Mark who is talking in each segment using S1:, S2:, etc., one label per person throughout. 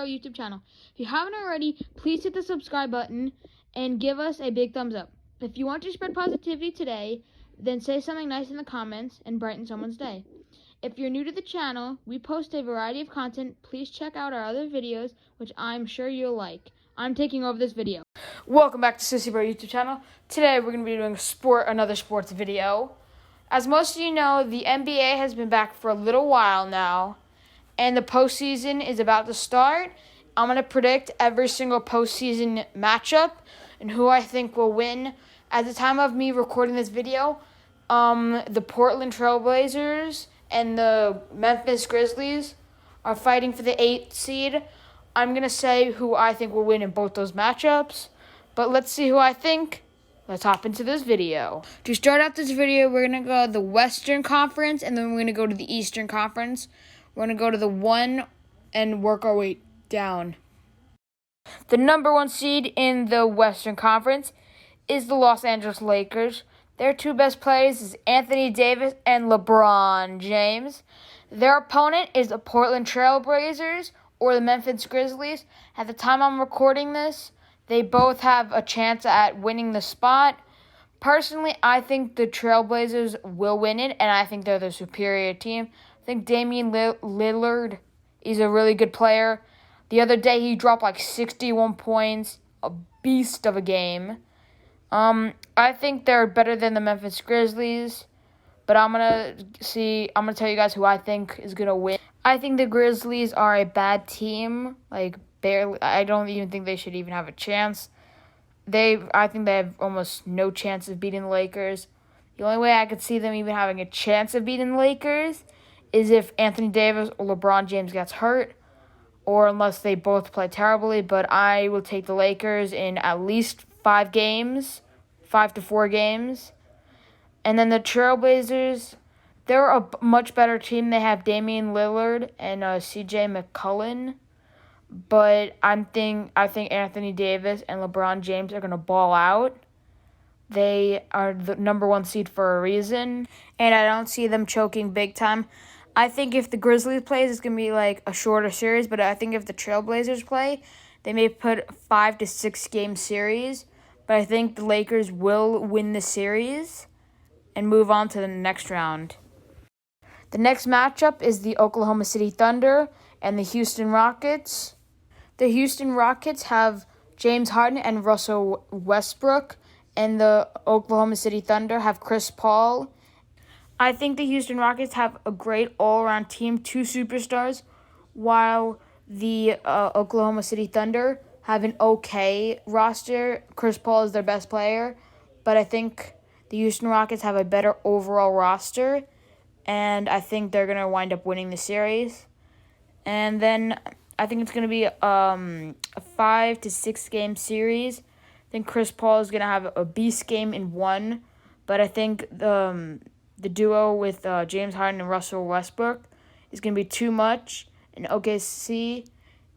S1: our YouTube channel. If you haven't already, please hit the subscribe button and give us a big thumbs up. If you want to spread positivity today, then say something nice in the comments and brighten someone's day. If you're new to the channel, we post a variety of content. Please check out our other videos, which I'm sure you'll like. I'm taking over this video. Welcome back to Sissy Bro YouTube channel. Today we're going to be doing another sports video. As most of you know, the NBA has been back for a little while now, and the postseason is about to start. I'm going to predict every single postseason matchup and who I think will win. At the time of me recording this video, the Portland Trail Blazers and the Memphis Grizzlies are fighting for the 8th seed. I'm going to say who I think will win in both those matchups, but let's see who I think. Let's hop into this video. To start out this video, we're going to go to the Western Conference, and then we're going to go to the Eastern Conference. We're going to go to the 1 and work our way down. The number 1 seed in the Western Conference is the Los Angeles Lakers. Their two best players is Anthony Davis and LeBron James. Their opponent is the Portland Trail Blazers or the Memphis Grizzlies. At the time I'm recording this, they both have a chance at winning the spot. Personally, I think the Trailblazers will win it, and I think they're the superior team. I think Damian Lillard is a really good player. The other day, he dropped like 61 points, a beast of a game. I think they're better than the Memphis Grizzlies, but I'm gonna tell you guys who I think is gonna win. I think the Grizzlies are a bad team, like barely. I don't even think they should even have a chance. I think they have almost no chance of beating the Lakers. The only way I could see them even having a chance of beating the Lakers is if Anthony Davis or LeBron James gets hurt, or unless they both play terribly. But I will take the Lakers in at least 5 to 4 games. And then the Trailblazers, they're a much better team. They have Damian Lillard and C.J. McCollum. But I think Anthony Davis and LeBron James are going to ball out. They are the number 1 seed for a reason, and I don't see them choking big time. I think if the Grizzlies plays, it's going to be like a shorter series, but I think if the Trailblazers play, they may put 5 to 6 game series. But I think the Lakers will win the series and move on to the next round. The next matchup is the Oklahoma City Thunder and the Houston Rockets. The Houston Rockets have James Harden and Russell Westbrook, and the Oklahoma City Thunder have Chris Paul. I think the Houston Rockets have a great all-around team, 2 superstars, while the Oklahoma City Thunder have an okay roster. Chris Paul is their best player, but I think the Houston Rockets have a better overall roster, and I think they're going to wind up winning the series. And then I think it's going to be a 5 to 6 game series. I think Chris Paul is going to have a beast game in 1, but I think the duo with James Harden and Russell Westbrook is going to be too much, and OKC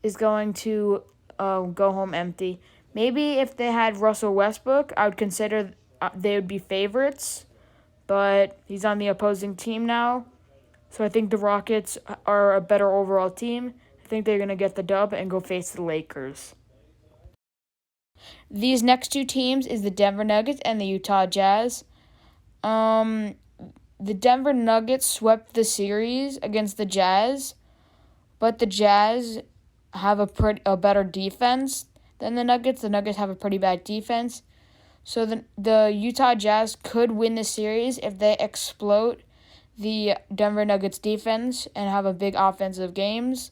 S1: is going to go home empty. Maybe if they had Russell Westbrook, I would consider they would be favorites, but he's on the opposing team now, so I think the Rockets are a better overall team. I think they're going to get the dub and go face the Lakers. These next 2 teams is the Denver Nuggets and the Utah Jazz. The Denver Nuggets swept the series against the Jazz, but the Jazz have a better defense than the Nuggets. The Nuggets have a pretty bad defense. So the Utah Jazz could win the series if they exploit the Denver Nuggets defense and have a big offensive games.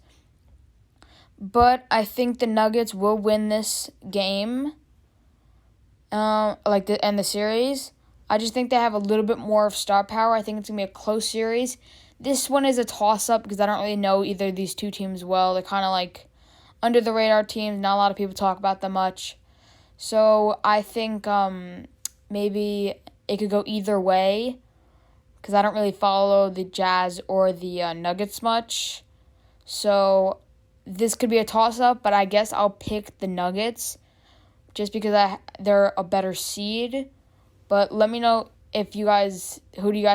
S1: But I think the Nuggets will win this game, and the series. I just think they have a little bit more of star power. I think it's going to be a close series. This one is a toss-up because I don't really know either of these 2 teams well. They're kind of like under-the-radar teams. Not a lot of people talk about them much. So I think maybe it could go either way because I don't really follow the Jazz or the Nuggets much. So this could be a toss-up, but I guess I'll pick the Nuggets just because they're a better seed. But let me know who do you guys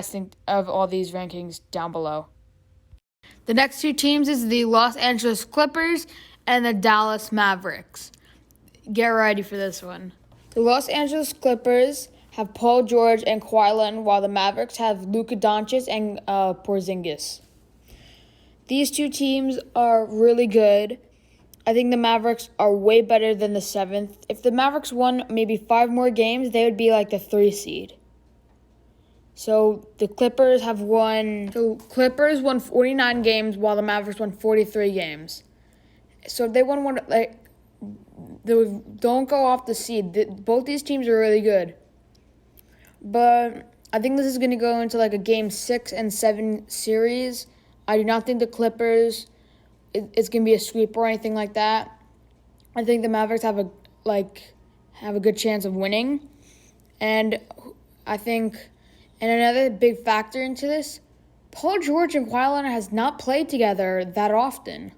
S1: think of all these rankings down below. The next 2 teams is the Los Angeles Clippers and the Dallas Mavericks. Get ready for this one. The Los Angeles Clippers have Paul George and Kawhi Leonard, while the Mavericks have Luka Doncic and Porzingis. These two teams are really good. I think the Mavericks are way better than the 7th. If the Mavericks won maybe 5 more games, they would be like the 3 seed. So the Clippers won 49 games while the Mavericks won 43 games. So if they won one, don't go off the seed. Both these teams are really good. But I think this is going to go into like a game 6 and 7 series. I do not think the Clippers, it's going to be a sweep or anything like that. I think the Mavericks have a good chance of winning. And I think, and another big factor into this, Paul George and Kawhi Leonard has not played together that often.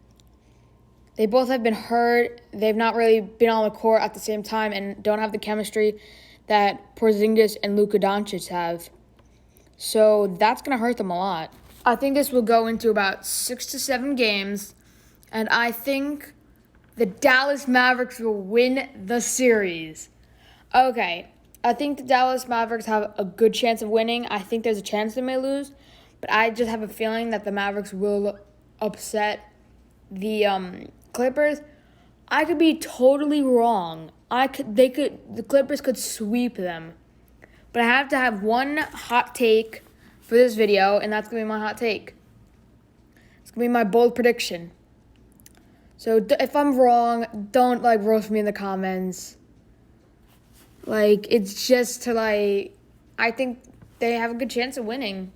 S1: They both have been hurt. They've not really been on the court at the same time and don't have the chemistry that Porzingis and Luka Doncic have. So that's going to hurt them a lot. I think this will go into about 6 to 7 games, and I think the Dallas Mavericks will win the series. Okay, I think the Dallas Mavericks have a good chance of winning. I think there's a chance they may lose, but I just have a feeling that the Mavericks will upset the Clippers. I could be totally wrong. The Clippers could sweep them. But I have to have one hot take for this video, and that's going to be my hot take. It's going to be my bold prediction. So if I'm wrong, don't roast me in the comments. It's just to I think they have a good chance of winning.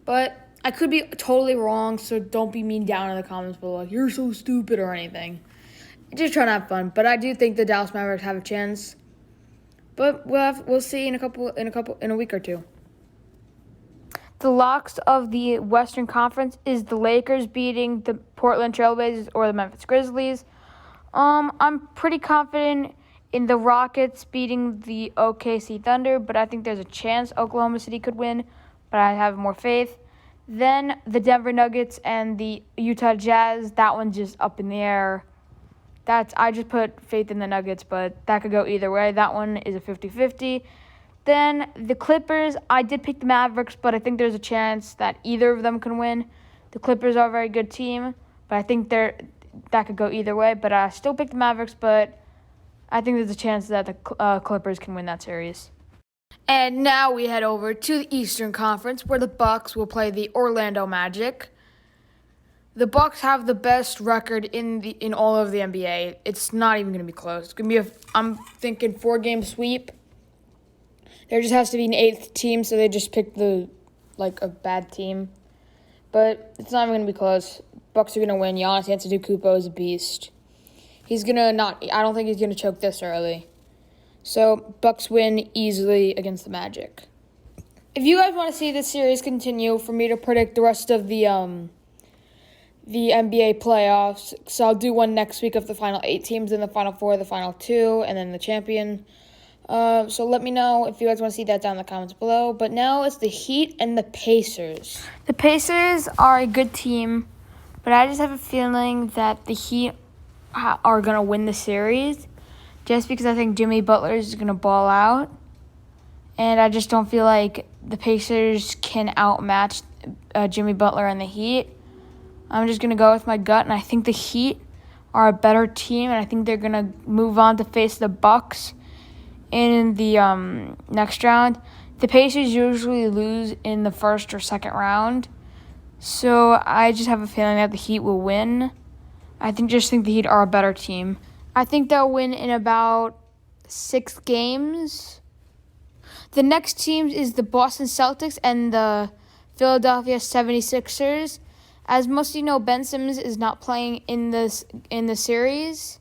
S1: But I could be totally wrong, so don't be mean down in the comments below, you're so stupid or anything. Just trying to have fun. But I do think the Dallas Mavericks have a chance. But we'll see in a week or two. The locks of the Western Conference is the Lakers beating the Portland Trailblazers or the Memphis Grizzlies. I'm pretty confident in the Rockets beating the OKC Thunder, but I think there's a chance Oklahoma City could win, but I have more faith. Then the Denver Nuggets and the Utah Jazz, that one's just up in the air. I just put faith in the Nuggets, but that could go either way. That one is a 50-50. Then the Clippers, I did pick the Mavericks, but I think there's a chance that either of them can win. The Clippers are a very good team, but I think that could go either way. But I still picked the Mavericks, but I think there's a chance that the Clippers can win that series. And now we head over to the Eastern Conference, where the Bucks will play the Orlando Magic. The Bucks have the best record in all of the NBA. It's not even going to be close. It's going to be I'm thinking 4-game sweep. There just has to be an 8th team, so they just picked a bad team. But it's not even going to be close. Bucks are going to win. Giannis Antetokounmpo is a beast. I don't think he's going to choke this early. So Bucks win easily against the Magic. If you guys want to see this series continue, for me to predict the rest of the NBA playoffs, so I'll do one next week of the final 8 teams, and the final 4, the final 2, and then the champion. So let me know if you guys want to see that down in the comments below. But now it's the Heat and the Pacers. The Pacers are a good team, but I just have a feeling that the Heat are going to win the series just because I think Jimmy Butler is going to ball out. And I just don't feel like the Pacers can outmatch Jimmy Butler and the Heat. I'm just going to go with my gut, and I think the Heat are a better team, and I think they're going to move on to face the Bucks in the next round. The Pacers usually lose in the first or second round, so I just have a feeling that the Heat will win. I think the Heat are a better team. I think they'll win in about 6 games. The next team is the Boston Celtics and the Philadelphia 76ers. As most of you know, Ben Simmons is not playing in the series,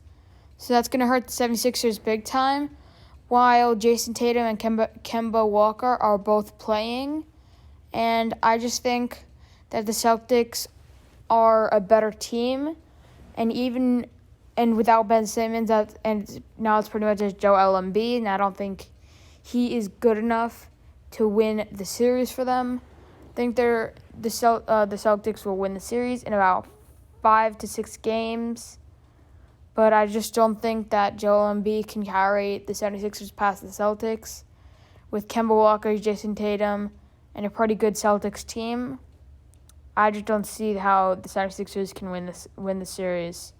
S1: so that's going to hurt the 76ers big time, while Jason Tatum and Kemba Walker are both playing. And I just think that the Celtics are a better team, and without Ben Simmons, and now it's pretty much just Joel Embiid, and I don't think he is good enough to win the series for them. I think the Celtics will win the series in about 5 to 6 games. but I just don't think that Joel Embiid can carry the 76ers past the Celtics. With Kemba Walker, Jason Tatum, and a pretty good Celtics team, I just don't see how the 76ers can win the series.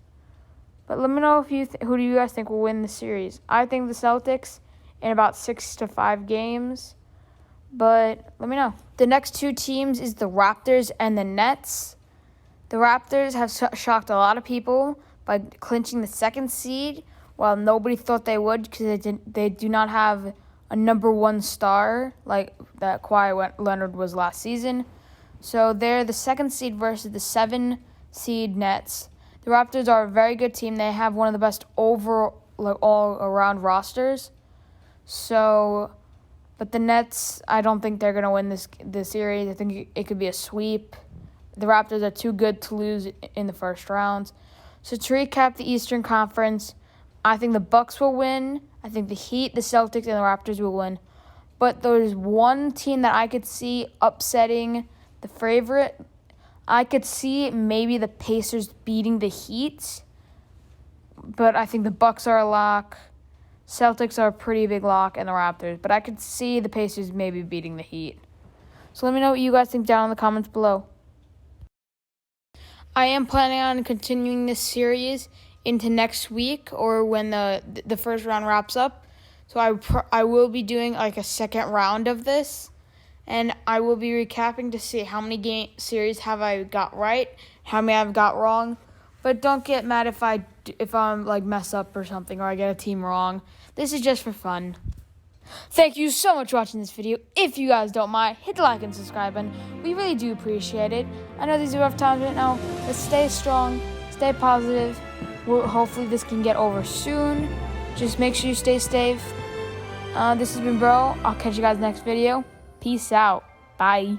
S1: But let me know if who do you guys think will win the series. I think the Celtics in about 6 to 5 games, but let me know. The next two teams is the Raptors and the Nets. The Raptors have shocked a lot of people by clinching the 2nd seed, while nobody thought they would because they do not have a number 1 star like that Kawhi Leonard was last season. So they're the 2nd seed versus the 7 seed Nets. The Raptors are a very good team. They have one of the best all-around rosters. So, but the Nets, I don't think they're going to win this series. I think it could be a sweep. The Raptors are too good to lose in the first round. So to recap the Eastern Conference, I think the Bucks will win. I think the Heat, the Celtics, and the Raptors will win. But there's one team that I could see upsetting the favorite. I could see maybe the Pacers beating the Heat, but I think the Bucks are a lock. Celtics are a pretty big lock, and the Raptors. But I could see the Pacers maybe beating the Heat. So let me know what you guys think down in the comments below. I am planning on continuing this series into next week or when the first round wraps up. So I will be doing like a second round of this. And I will be recapping to see how many series have I got right, how many I've got wrong. But don't get mad if I'm like mess up or something or I get a team wrong. This is just for fun. Thank you so much for watching this video. If you guys don't mind, hit the like and subscribe button. We really do appreciate it. I know these are rough times right now, but stay strong, stay positive. Hopefully this can get over soon. Just make sure you stay safe. This has been Bro. I'll catch you guys next video. Peace out. Bye.